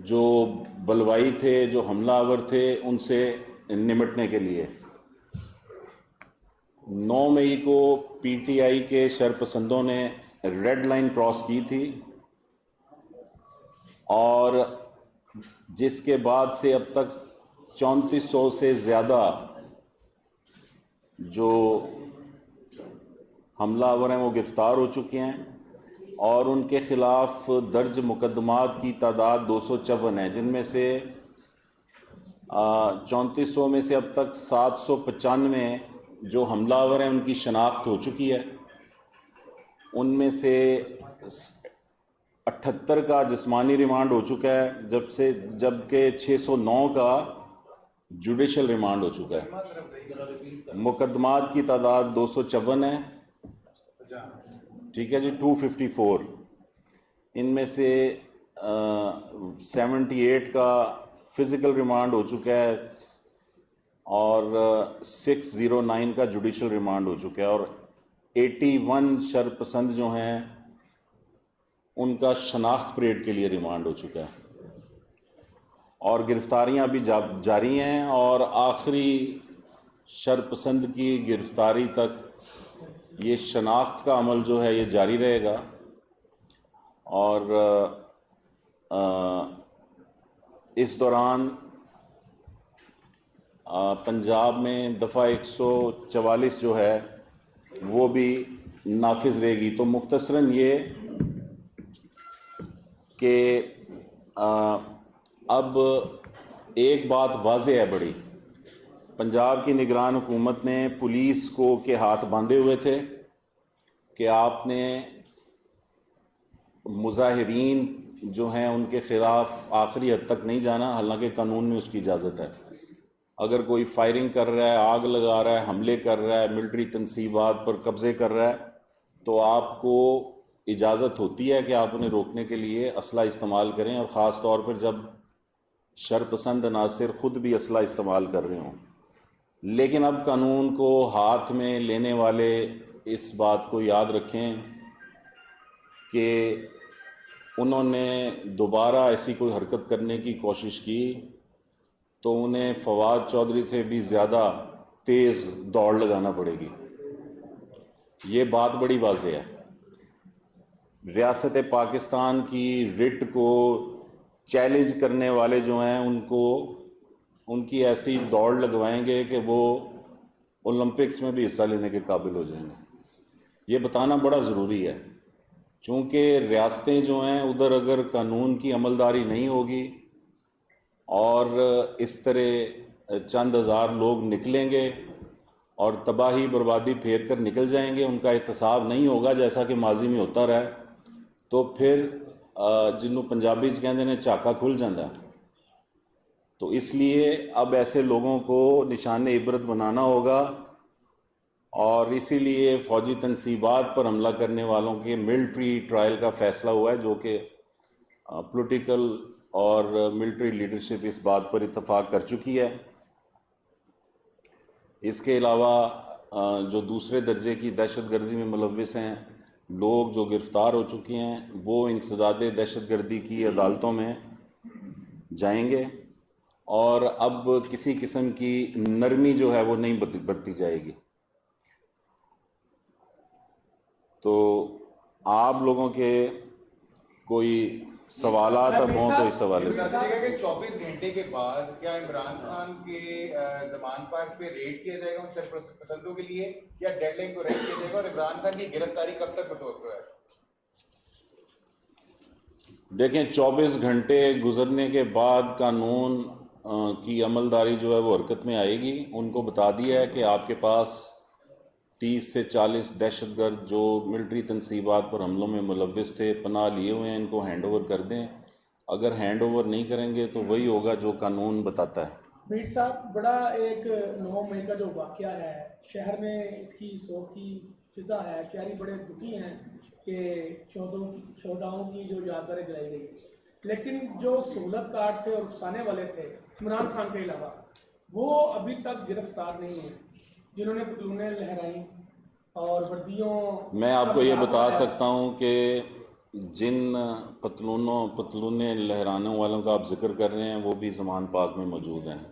जो बलवाई थे, जो हमलावर थे, उनसे निपटने के लिए 9 मई को पीटीआई के शरपसंदों ने रेड लाइन क्रॉस की थी और जिसके बाद से अब तक 3400 से ज़्यादा जो हमलावर हैं वो गिरफ़्तार हो चुके हैं और उनके ख़िलाफ़ दर्ज मुकदमात की तादाद 254 है, जिनमें से 3400 में से अब तक 795 जो हमलावर हैं उनकी शनाख्त हो चुकी है। उनमें से 78 का जिस्मानी रिमांड हो चुका है, जबकि 609 का जुडिशल रिमांड हो चुका है। मुकदमात की तादाद 254 है, ठीक है जी, 254। इनमें से 78 का फिज़िकल रिमांड हो चुका है और 609 का जुडिशल रिमांड हो चुका है और 81 शरपसंद जो हैं उनका शनाख्त परेड के लिए रिमांड हो चुका है और गिरफ्तारियां अभी जारी हैं और आखिरी शरपसंद की गिरफ्तारी तक ये शनाख्त का अमल जो है ये जारी रहेगा। और इस दौरान पंजाब में दफ़ा 144 जो है वो भी नाफिज रहेगी। तो मुख्तसरन ये कि अब एक बात वाज़ेह है बड़ी, पंजाब की निगरान हुकूमत ने पुलिस को के हाथ बांधे हुए थे कि आपने मुजाहिरीन जो हैं उनके ख़िलाफ़ आखिरी हद तक नहीं जाना, हालांकि कानून में उसकी इजाज़त है। अगर कोई फायरिंग कर रहा है, आग लगा रहा है, हमले कर रहा है, मिलिट्री तनसीबात पर कब्ज़े कर रहा है, तो आपको इजाज़त होती है कि आप उन्हें रोकने के लिए असला इस्तेमाल करें, और ख़ास तौर पर जब शरपसंद अनासर ख़ुद भी असला इस्तेमाल कर रहे हों। लेकिन अब कानून को हाथ में लेने वाले इस बात को याद रखें कि उन्होंने दोबारा ऐसी कोई हरकत करने की कोशिश की तो उन्हें फवाद चौधरी से भी ज़्यादा तेज़ दौड़ लगाना पड़ेगी। ये बात बड़ी वाज़ेह है। रियासत पाकिस्तान की रिट को चैलेंज करने वाले जो हैं उनको उनकी ऐसी दौड़ लगवाएंगे कि वो ओलंपिक्स में भी हिस्सा लेने के काबिल हो जाएंगे। ये बताना बड़ा ज़रूरी है, चूँकि रियासतें जो हैं उधर अगर कानून की अमलदारी नहीं होगी और इस तरह चंद हज़ार लोग निकलेंगे और तबाही बर्बादी फेर कर निकल जाएंगे, उनका एहतसाब नहीं होगा जैसा कि माजी में होता रहा, तो फिर जिन्हों पंजाबी कहते हैं झाका खुल जाता है। तो इसलिए अब ऐसे लोगों को निशान इबरत बनाना होगा और इसीलिए फ़ौजी तनसीबात पर हमला करने वालों के मिलिट्री ट्रायल का फ़ैसला हुआ है, जो कि पॉलिटिकल और मिलिट्री लीडरशिप इस बात पर इत्तफाक कर चुकी है। इसके अलावा जो दूसरे दर्जे की दहशतगर्दी में मुलव्विस हैं लोग जो गिरफ़्तार हो चुके हैं, वो इंसदादे दहशतगर्दी की अदालतों में जाएंगे और अब किसी किस्म की नरमी जो है वो नहीं बरती जाएगी। तो आप लोगों के कोई सवालात अब हों तो इस हवाले से। 24 घंटे के बाद क्या इमरान खान के जमान पार्क पे रेड किया जाएगा उन शरपसंदों के लिए, या डेडलाइन को रेड किया जाएगा, और इमरान खान की गिरफ्तारी कब तक मुतवक्किल है? देखें, 24 घंटे गुजरने के बाद कानून की अमलदारी जो है वो हरकत में आएगी। उनको बता दिया है कि आपके पास 30 से 40 दहशतगर्द जो मिलिट्री तनसीबात पर हमलों में मुलव्विस थे पनाह लिए हुए हैं, इनको हैंड ओवर कर दें। अगर हैंड ओवर नहीं करेंगे तो वही होगा जो कानून बताता है। मीर साहब, बड़ा एक 9 मई का जो वाक़या है, शहर में इसकी शोक की फिजा है, शहरी बड़े दुखी हैं कि शोहदाओं की जो यादगारें जलाई गई, लेकिन जो सहूलत कार्ड थे और उकसाने वाले थे इमरान खान के अलावा, वो अभी तक गिरफ्तार नहीं हुए, जिन्होंने पतलूनें लहराई और वर्दियों। मैं आपको ये बता सकता हूँ कि जिन पतलूने लहराने वालों का आप जिक्र कर रहे हैं वो भी ज़मान पाक में मौजूद हैं।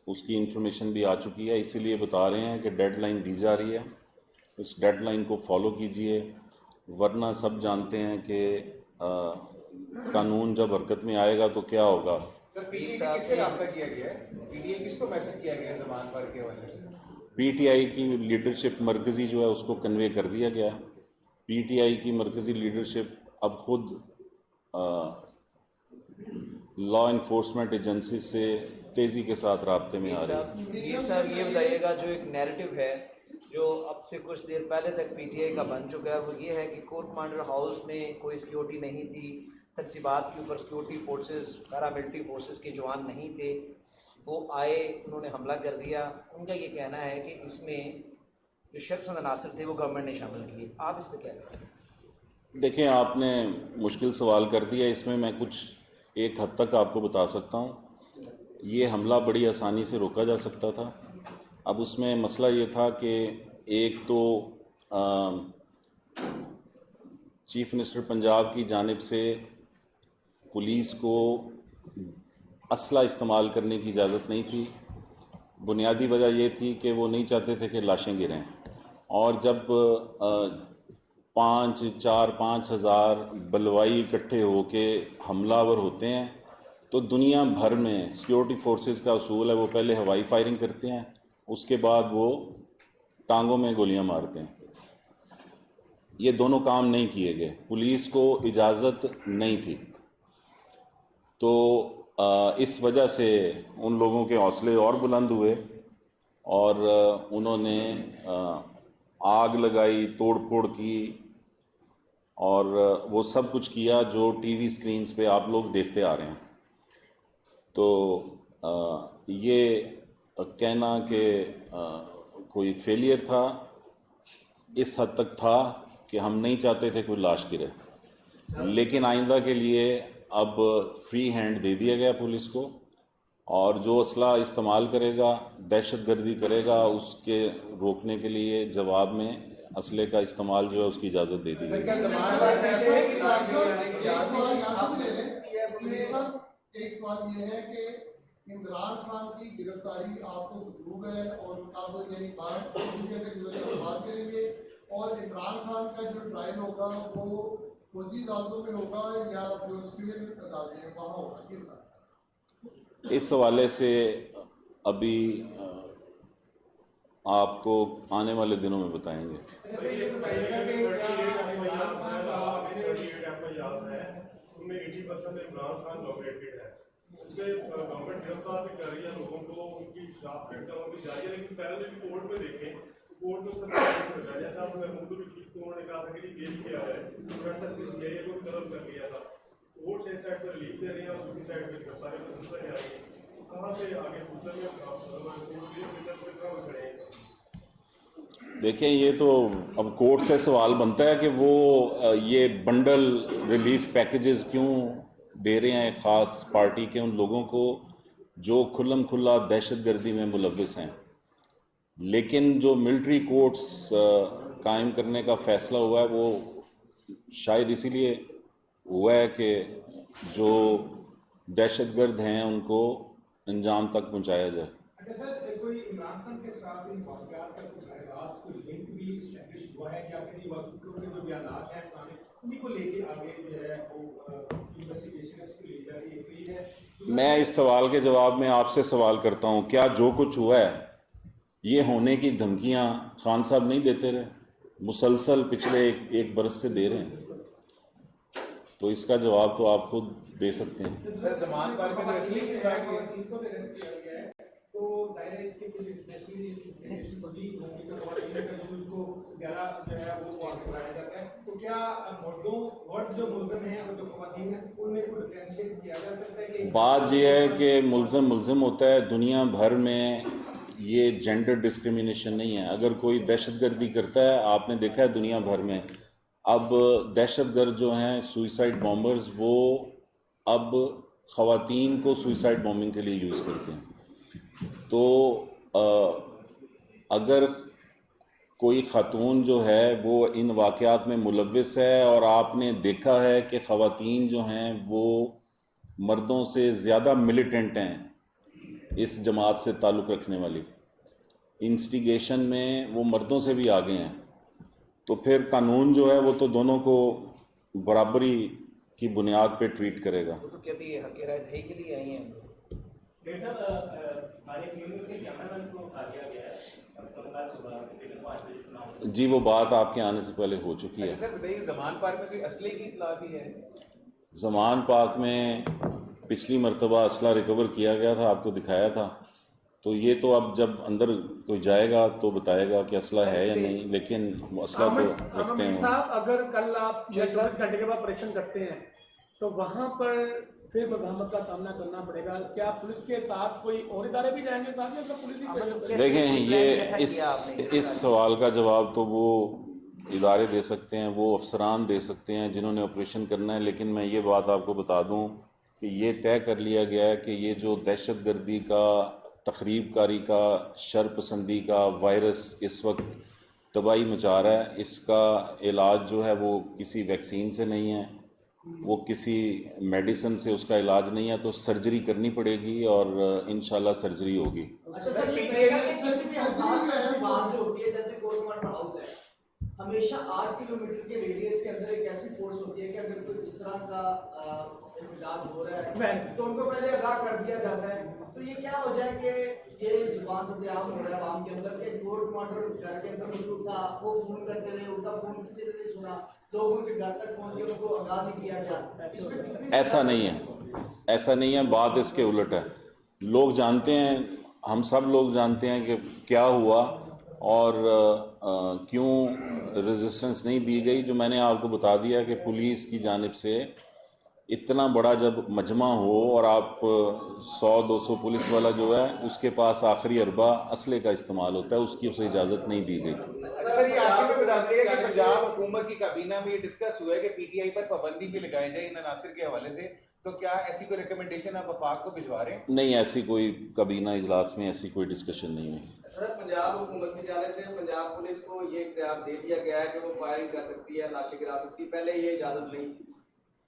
उसकी इन्फॉर्मेशन भी आ चुकी है, इसीलिए बता रहे हैं कि डेडलाइन दी जा रही है, इस डेडलाइन को फॉलो कीजिए, वरना सब जानते हैं कि कानून जब हरकत में आएगा तो क्या होगा। सर पीटीआई से किससे रब्ता किया गया है? पीटीआई किसको मैसेज किया गया है जमान पर के हवाले से? पीटीआई की लीडरशिप मरकज़ी जो है उसको कन्वे कर दिया गया। पीटीआई की मरकज़ी लीडरशिप अब खुद लॉ इन्फोर्समेंट एजेंसी से तेज़ी के साथ राब्ते में आ रही है। मीर साहब ये बताइएगा, जो एक नैरेटिव है जो अब से कुछ देर पहले तक पीटीआई का बन चुका है, वो ये है कि कोर कमांडर हाउस में कोई सिक्योरिटी नहीं थी, तकसीबात के ऊपर सिक्योरिटी फोर्सेस, पैरामिलिट्री फोर्सेस के जवान नहीं थे, वो आए, उन्होंने हमला कर दिया। उनका ये कहना है कि इसमें जो शख्स अनासर थे वो गवर्नमेंट ने शामिल किए। आप इस पर क्या कहते हैं? देखें, आपने मुश्किल सवाल कर दिया। इसमें मैं कुछ एक हद तक आपको बता सकता हूँ। ये हमला बड़ी आसानी से रोका जा सकता था। अब उसमें मसला ये था कि एक तो चीफ मिनिस्टर पंजाब की जानिब से पुलिस को असला इस्तेमाल करने की इजाज़त नहीं थी। बुनियादी वजह ये थी कि वो नहीं चाहते थे कि लाशें गिरें, और जब 5 हज़ार बलवाई इकट्ठे होके हमलावर होते हैं तो दुनिया भर में सिक्योरिटी फोर्सेस का असूल है वो पहले हवाई फायरिंग करते हैं, उसके बाद वो टांगों में गोलियां मारते हैं। ये दोनों काम नहीं किए गए, पुलिस को इजाज़त नहीं थी। तो इस वजह से उन लोगों के हौसले और बुलंद हुए और उन्होंने आग लगाई, तोड़ फोड़ की और वो सब कुछ किया जो टीवी स्क्रीन्स पे आप लोग देखते आ रहे हैं। तो ये कहना कि कोई फेलियर था, इस हद तक था कि हम नहीं चाहते थे कोई लाश गिरे, लेकिन आइंदा के लिए अब फ्री हैंड दे दिया गया पुलिस को, और जो असला इस्तेमाल करेगा, दहशतगर्दी करेगा, उसके रोकने के लिए जवाब में असले का इस्तेमाल जो है उसकी इजाज़त दे दी गई। एक सवाल ये है कि इमरान खान की गिरफ्तारी आपको मजबूर है और कब यानी बाद करेंगे, और इमरान खान का जो ट्रायल होगा वो फौजी अदालतों में होगा या जो सिविल अदालतें हैं वहाँ होगा? इस हवाले से अभी आपको आने वाले दिनों में बताएंगे। उनमें 80% इमरान खान नॉमिनेटेड है, उसमें गवर्नमेंट गिरफ्तार भी कर रही है लोगों को, उनकी शराफत भी जारी है, लेकिन पहले भी कोर्ट में देखें, कोर्ट में उसका जैसा आपने मुद्दों भी ठीक, तो उन्होंने कहा था कि केस किया है, सीआईए को तलब कर लिया था। कोर्ट एक साइड पर रिलीफ दे रही है और दूसरी साइड पर गिरफ्तारी में सिलसिले आ रही है, कहाँ से आगे फ्यूचर में खड़े हैं? देखें, ये तो अब कोर्ट से सवाल बनता है कि वो ये बंडल रिलीफ पैकेजेस क्यों दे रहे हैं ख़ास पार्टी के उन लोगों को जो खुल्लम खुल्ला दहशतगर्दी में मुलव्वस हैं। लेकिन जो मिलिट्री कोर्ट्स कायम करने का फ़ैसला हुआ है वो शायद इसीलिए हुआ है कि जो दहशतगर्द हैं उनको अंजाम तक पहुंचाया जाए। अच्छा सर, कोई इमरान खान के साथ इन वाक़यात का कुछ राज, कोई लिंक भी एस्टैब्लिश हुआ है या फिर ये जो बयानात हैं उन्हीं को लेके आगे जो है वो इन्वेस्टिगेशन उसको ले जा रही है? मैं इस सवाल के जवाब में आपसे सवाल करता हूं, क्या जो कुछ हुआ है ये होने की धमकियां खान साहब नहीं देते रहे? मुसलसल पिछले एक बरस से दे रहे हैं, तो इसका जवाब तो आप खुद दे सकते हैं। बात यह है कि मुल्ज़िम होता है। दुनिया भर में ये जेंडर डिस्क्रिमिनेशन नहीं है। अगर कोई दहशतगर्दी करता है, आपने देखा है दुनिया भर में अब दहशतगर्द जो हैं सुइसाइड बॉम्बर्स, वो अब ख़वातीन को सुइसाइड बॉम्बिंग के लिए यूज़ करते हैं। तो अगर कोई खातून जो है वो इन वाक़यात में मुलव्विस है, और आपने देखा है कि ख़वातीन जो हैं वो मर्दों से ज़्यादा मिलिटेंट हैं इस जमात से ताल्लुक़ रखने वाली, इंस्टिगेशन में वो मर्दों से भी आगे हैं। तो फिर कानून जो है वो तो दोनों को बराबरी की बुनियाद पे ट्रीट करेगा। तो क्या भी हक राय दही के लिए आई हैं? जी, वो बात आपके आने से पहले हो चुकी है। अच्छा सर बताइए, जमान पार्क में कोई असले की इत्तला भी है? जमान पार्क में पिछली मरतबा असला रिकवर किया गया था, आपको दिखाया था। तो ये तो अब जब अंदर कोई जाएगा तो बताएगा कि असला है या नहीं, लेकिन असला तो रखते हैं वो। साहब, अगर कल आप 24 घंटे के बाद ऑपरेशन करते हैं तो वहाँ पर फिर मज़ाहमत का सामना करना पड़ेगा। क्या पुलिस के साथ कोई और इदारे भी जाएंगे साथ में, मतलब पुलिस ही? देखें, ये इस सवाल का जवाब तो वो इदारे दे सकते हैं, वो अफसरान दे सकते हैं जिन्होंने ऑपरेशन करना है। लेकिन मैं ये बात आपको बता दूं कि ये तय कर लिया गया है कि ये जो दहशतगर्दी का, तखरीब कारी का, शर पसंदी का वायरस इस वक्त तबाही मचा रहा है, इसका इलाज जो है वो किसी वैक्सीन से नहीं है, वो किसी मेडिसिन से उसका इलाज नहीं है। तो सर्जरी करनी पड़ेगी और इंशाल्लाह सर्जरी होगी। अच्छा सर, ये बताइएगा कि किसी भी हसास ऐसी बात जो होती है, जैसे कोर्ट हाउस है, हमेशा 8 किलोमीटर के रेडियस के अंदर एक ऐसी फोर्स होती है कि अगर कोई इस तरह का इलाज हो रहा है तो उनको पहले आगाह कर दिया जाता है। तो ये क्या हो जाए कि ये जुबान से आम हो रहा है आवाम के अंदर के कोर्ट कमांडर घर के अंदर मौजूद था, वो फोन करते रहे, उनका फोन किसी ने नहीं सुना, लोग उनके घर तक पहुंच के उनको आगाह नहीं किया गया। ऐसा नहीं है, ऐसा नहीं है, बात इसके उलट है। लोग जानते हैं, हम सब लोग जानते हैं कि क्या हुआ और क्यों रेजिस्टेंस नहीं दी गई। जो मैंने आपको बता दिया कि पुलिस की जानिब से इतना बड़ा जब मजमा हो और आप 100-200 पुलिस वाला जो है उसके पास आखिरी अरबा असले का इस्तेमाल होता है, उसकी उसे इजाज़त नहीं दी गई थी। सर ये आखिर में बता दिया कि पंजाब हुकूमत की काबीना में ये डिस्कस हुआ है कि पीटीआई पर पाबंदी भी लगाई जाए इन अनासिर के हवाले से। तो क्या ऐसी कोई रिकमेंडेशन आप वफाक को भिजवा रहे हैं? नहीं, ऐसी कोई काबीना इजलास में ऐसी कोई डिस्कशन नहीं हुई। सर, पंजाब हुकूमत की जाने से पंजाब पुलिस को ये इख्तियार दे दिया गया है कि वो फायरिंग कर सकती है, लाशें गिरा सकती है, पहले ये इजाज़त नहीं थी।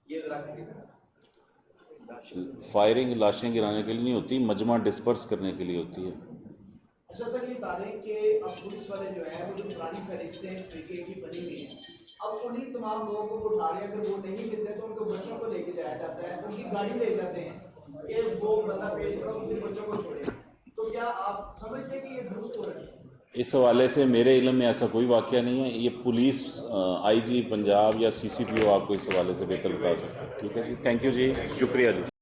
ये जरा फायरिंग लाशें गिराने के लिए नहीं होती, मजमा डिस्पर्स करने के लिए होती है। अच्छा सर, ये बता दें कि अब पुलिस वाले जो है वो जो पुरानी फहरिस्तें तरीके की बनी हुई हैं, अब उन्हीं तमाम लोगों को वो उठा रहे हैं। अगर वो नहीं मिलते तो उनको बच्चों को लेके जाया जाता है, उनकी गाड़ी ले जाते हैं कि वो बंदा पेश करो, उनके बच्चों को छोड़े। तो क्या आप समझते हैं कि ये दुरुस्त हो रहा है? इस हवाले से मेरे इल्म में ऐसा कोई वाक़या नहीं है। ये पुलिस आईजी पंजाब या सीसीपीओ आपको इस हवाले से बेहतर बता सकते हैं। ठीक है जी, थैंक यू जी, शुक्रिया जी।